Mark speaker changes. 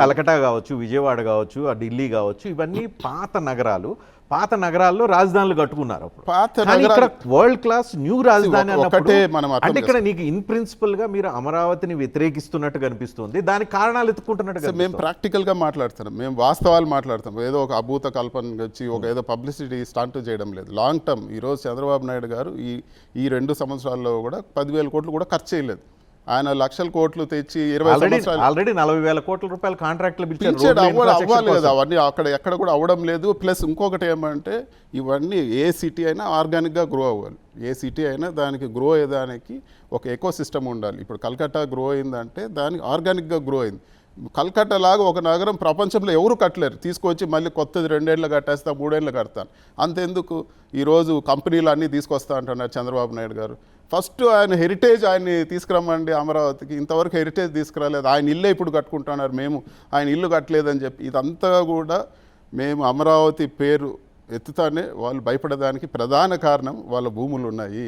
Speaker 1: కలకటా కావచ్చు, విజయవాడ కావచ్చు, ఢిల్లీ కావచ్చు, ఇవన్నీ పాత నగరాలు. పాత నగరాల్లో రాజధానులు కట్టుకున్నారు అప్పుడు. కానీ ఇక్కడ వరల్డ్ క్లాస్ న్యూ రాజధాని అన్నప్పుడు అంటే ఇక్కడ నీకు ఇన్ ప్రిన్సిపల్ గా మీరు అమరావతిని వ్యతిరేకిస్తున్నట్టు కనిపిస్తుంది. దానికి కారణాలు ఎత్తుకుంటున్నట్టు.
Speaker 2: మేము ప్రాక్టికల్ గా మాట్లాడుతున్నాం, మేము వాస్తవాలు మాట్లాడుతాం. ఏదో ఒక అభూత కల్పన వచ్చి ఒక ఏదో పబ్లిసిటీ స్టంట్ చేయడం లేదు. లాంగ్ టర్మ్ ఈరోజు చంద్రబాబు నాయుడు గారు ఈ 2 సంవత్సరాల్లో కూడా 10,000 కోట్లు కూడా ఖర్చు చేయలేదు. ఆయన లక్షల కోట్లు తెచ్చి 20 సంవత్సరాలు
Speaker 1: ఆల్రెడీ 40,000 కోట్ల రూపాయలు కాంట్రాక్ట్లు
Speaker 2: అవ్వాలి కదా, అవన్నీ అక్కడ ఎక్కడ కూడా అవ్వడం లేదు. ప్లస్ ఇంకొకటి ఏమంటే ఇవన్నీ ఏ సిటీ అయినా ఆర్గానిక్గా గ్రో అవ్వాలి. ఏ సిటీ అయినా దానికి గ్రో అయ్యేదానికి ఒక ఎకో సిస్టమ్ ఉండాలి. ఇప్పుడు కల్కట్టా గ్రో అయిందంటే దానికి ఆర్గానిక్గా గ్రో అయింది. కల్కట్టా లాగా ఒక నగరం ప్రపంచంలో ఎవరు కట్టలేరు. తీసుకొచ్చి మళ్ళీ కొత్తది 2 ఏళ్ళు కట్టేస్తా, 3 ఏళ్ళు కడతాను అంతెందుకు. ఈరోజు కంపెనీలు అన్నీ తీసుకొస్తా అంటున్నారు చంద్రబాబు నాయుడు గారు. ఫస్ట్ ఆయన హెరిటేజ్ ఆయన్ని తీసుకురమ్మండి అమరావతికి. ఇంతవరకు హెరిటేజ్ తీసుకురాలేదు. ఆయన ఇల్లే ఇప్పుడు కట్టుకుంటున్నారు. మేము ఆయన ఇల్లు కట్టలేదని చెప్పి ఇదంతా కూడా మేము అమరావతి పేరు ఎత్తుతానే వాళ్ళు భయపడడానికి ప్రధాన కారణం వాళ్ళ భూములు ఉన్నాయి.